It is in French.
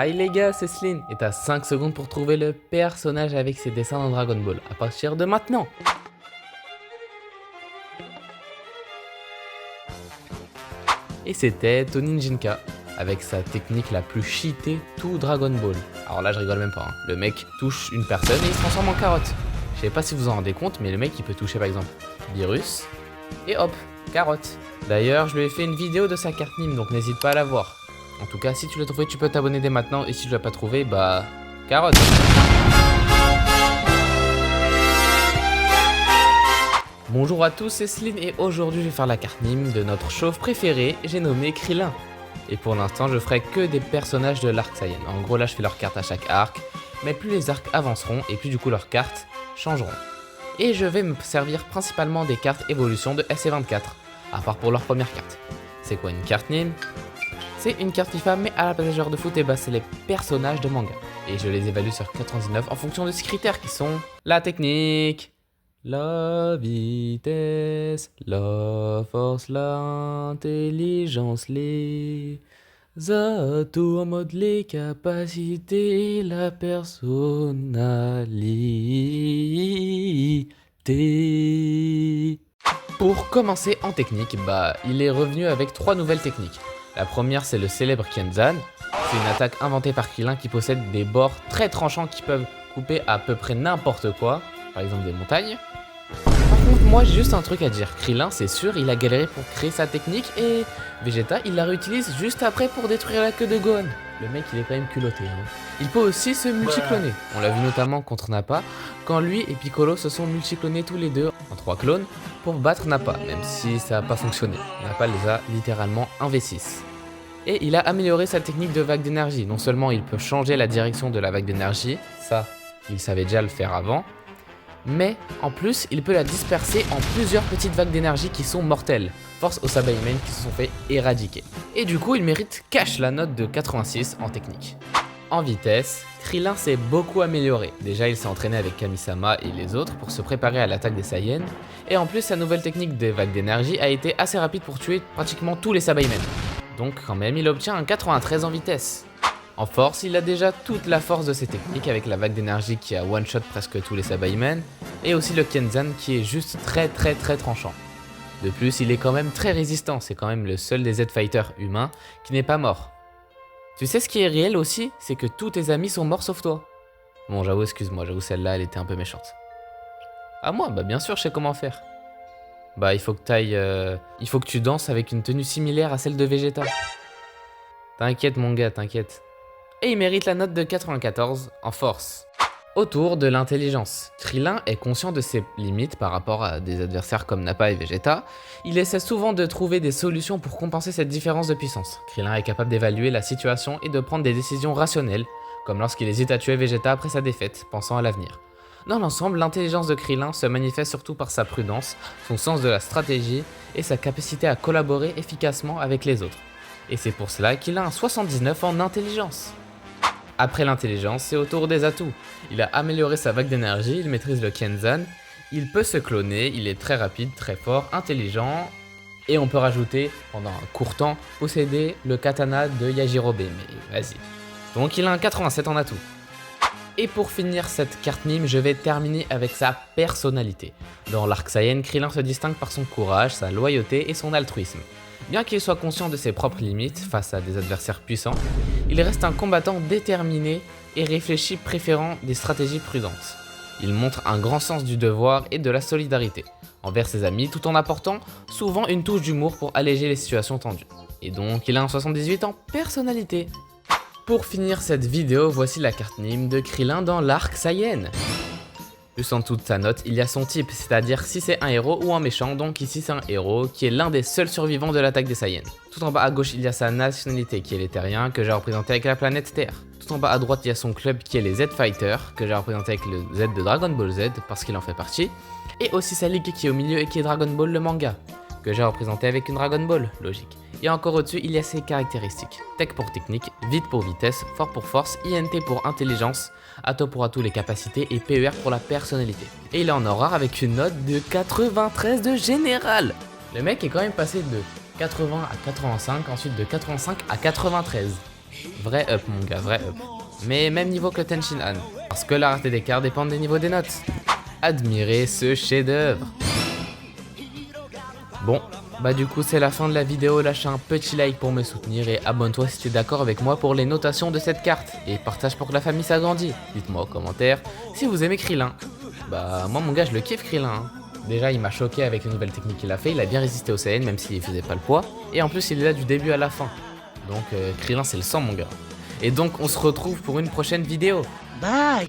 Hi les gars, c'est Sleen et t'as 5 secondes pour trouver le personnage avec ses dessins dans Dragon Ball à partir de maintenant. Et c'était Toninjinka avec sa technique la plus cheatée tout Dragon Ball. Alors là je rigole même pas, hein. Le mec touche une personne et il se transforme en carotte. Je sais pas si vous en rendez compte, mais le mec il peut toucher par exemple Virus et hop, carotte. D'ailleurs je lui ai fait une vidéo de sa carte Nîmes, donc n'hésite pas à la voir. En tout cas, si tu l'as trouvé, tu peux t'abonner dès maintenant. Et si tu l'as pas trouvé, bah... carotte. Bonjour à tous, c'est Sleen et aujourd'hui je vais faire la carte Nîmes de notre chauve préféré, j'ai nommé Krillin. Et pour l'instant, je ferai que des personnages de l'arc Saiyan. En gros, là, je fais leurs cartes à chaque arc. Mais plus les arcs avanceront et plus du coup leurs cartes changeront. Et je vais me servir principalement des cartes évolution de SC24. À part pour leur première carte. C'est quoi une carte Nîmes ? C'est une carte FIFA, mais à la place des joueurs de foot, et bah c'est les personnages de manga. Et je les évalue sur 99 en fonction de ces critères qui sont la technique, la vitesse, la force, l'intelligence, les atouts en mode les capacités, la personnalité. Pour commencer en technique, bah il est revenu avec 3 nouvelles techniques. La première, c'est le célèbre Kenzan. C'est une attaque inventée par Krillin qui possède des bords très tranchants qui peuvent couper à peu près n'importe quoi, par exemple des montagnes. Par contre, moi j'ai juste un truc à dire. Krillin, c'est sûr, il a galéré pour créer sa technique et Vegeta, il la réutilise juste après pour détruire la queue de Gohan. Le mec, il est quand même culotté. Hein. Il peut aussi se multicloner. On l'a vu notamment contre Nappa, quand lui et Piccolo se sont multiclonés tous les deux en 3 clones pour battre Nappa, même si ça n'a pas fonctionné. Nappa les a littéralement 1v6. Et il a amélioré sa technique de vague d'énergie. Non seulement il peut changer la direction de la vague d'énergie, ça, il savait déjà le faire avant, mais en plus, il peut la disperser en plusieurs petites vagues d'énergie qui sont mortelles, force aux Sabaïmen qui se sont fait éradiquer. Et du coup, il mérite cash la note de 86 en technique. En vitesse, Krillin s'est beaucoup amélioré. Déjà, il s'est entraîné avec Kami-sama et les autres pour se préparer à l'attaque des Saiyans. Et en plus, sa nouvelle technique des vagues d'énergie a été assez rapide pour tuer pratiquement tous les Sabaïmen. Donc quand même, il obtient un 93 en vitesse. En force, il a déjà toute la force de ses techniques avec la vague d'énergie qui a one-shot presque tous les Sabaïmen. Et aussi le Kenzan qui est juste très tranchant. De plus, il est quand même très résistant. C'est quand même le seul des Z-Fighters humains qui n'est pas mort. Tu sais ce qui est réel aussi, c'est que tous tes amis sont morts sauf toi. Bon, j'avoue, excuse-moi, j'avoue celle-là, elle était un peu méchante. Ah moi, bah bien sûr, je sais comment faire. Bah il faut que tu danses avec une tenue similaire à celle de Vegeta. T'inquiète mon gars, t'inquiète. Et il mérite la note de 94 en force. Autour de l'intelligence. Krillin est conscient de ses limites par rapport à des adversaires comme Nappa et Vegeta. Il essaie souvent de trouver des solutions pour compenser cette différence de puissance. Krillin est capable d'évaluer la situation et de prendre des décisions rationnelles, comme lorsqu'il hésite à tuer Vegeta après sa défaite, pensant à l'avenir. Dans l'ensemble, l'intelligence de Krillin se manifeste surtout par sa prudence, son sens de la stratégie et sa capacité à collaborer efficacement avec les autres. Et c'est pour cela qu'il a un 79 en intelligence. Après l'intelligence, c'est au tour des atouts. Il a amélioré sa vague d'énergie, il maîtrise le Kenzan, il peut se cloner, il est très rapide, très fort, intelligent, et on peut rajouter, pendant un court temps, posséder le katana de Yajirobe, mais vas-y. Donc il a un 87 en atout. Et pour finir cette carte Nîmes, je vais terminer avec sa personnalité. Dans l'arc Saiyan, Krillin se distingue par son courage, sa loyauté et son altruisme. Bien qu'il soit conscient de ses propres limites face à des adversaires puissants, il reste un combattant déterminé et réfléchi, préférant des stratégies prudentes. Il montre un grand sens du devoir et de la solidarité envers ses amis tout en apportant souvent une touche d'humour pour alléger les situations tendues. Et donc il a un 78 en personnalité. Pour finir cette vidéo, voici la carte Nîmes de Krillin dans l'arc Saiyan. Juste en dessous de sa note, il y a son type, c'est-à-dire si c'est un héros ou un méchant, donc ici c'est un héros qui est l'un des seuls survivants de l'attaque des Saiyans. Tout en bas à gauche, il y a sa nationalité qui est les Terriens, que j'ai représenté avec la planète Terre. Tout en bas à droite, il y a son club qui est les Z-Fighters, que j'ai représenté avec le Z de Dragon Ball Z, parce qu'il en fait partie. Et aussi sa ligue qui est au milieu et qui est Dragon Ball le manga, que j'ai représenté avec une Dragon Ball, logique. Et encore au-dessus, il y a ses caractéristiques. Tech pour technique, vite pour vitesse, fort pour force, INT pour intelligence, Ato pour atout les capacités et PER pour la personnalité. Et il est en or rare avec une note de 93 de général. Le mec est quand même passé de 80 à 85, ensuite de 85 à 93. Vrai up mon gars, vrai up. Mais même niveau que Tenshin Han, parce que la rareté des cartes dépend des niveaux des notes. Admirez ce chef-d'œuvre. Bon, bah du coup c'est la fin de la vidéo, lâche un petit like pour me soutenir et abonne-toi si t'es d'accord avec moi pour les notations de cette carte. Et partage pour que la famille s'agrandisse. Dites-moi en commentaire si vous aimez Krillin. Bah moi mon gars je le kiffe Krillin. Hein. Déjà il m'a choqué avec les nouvelles techniques qu'il a fait, il a bien résisté au Saiyan même s'il faisait pas le poids. Et en plus il est là du début à la fin. Donc Krillin c'est le sang mon gars. Et donc on se retrouve pour une prochaine vidéo. Bye.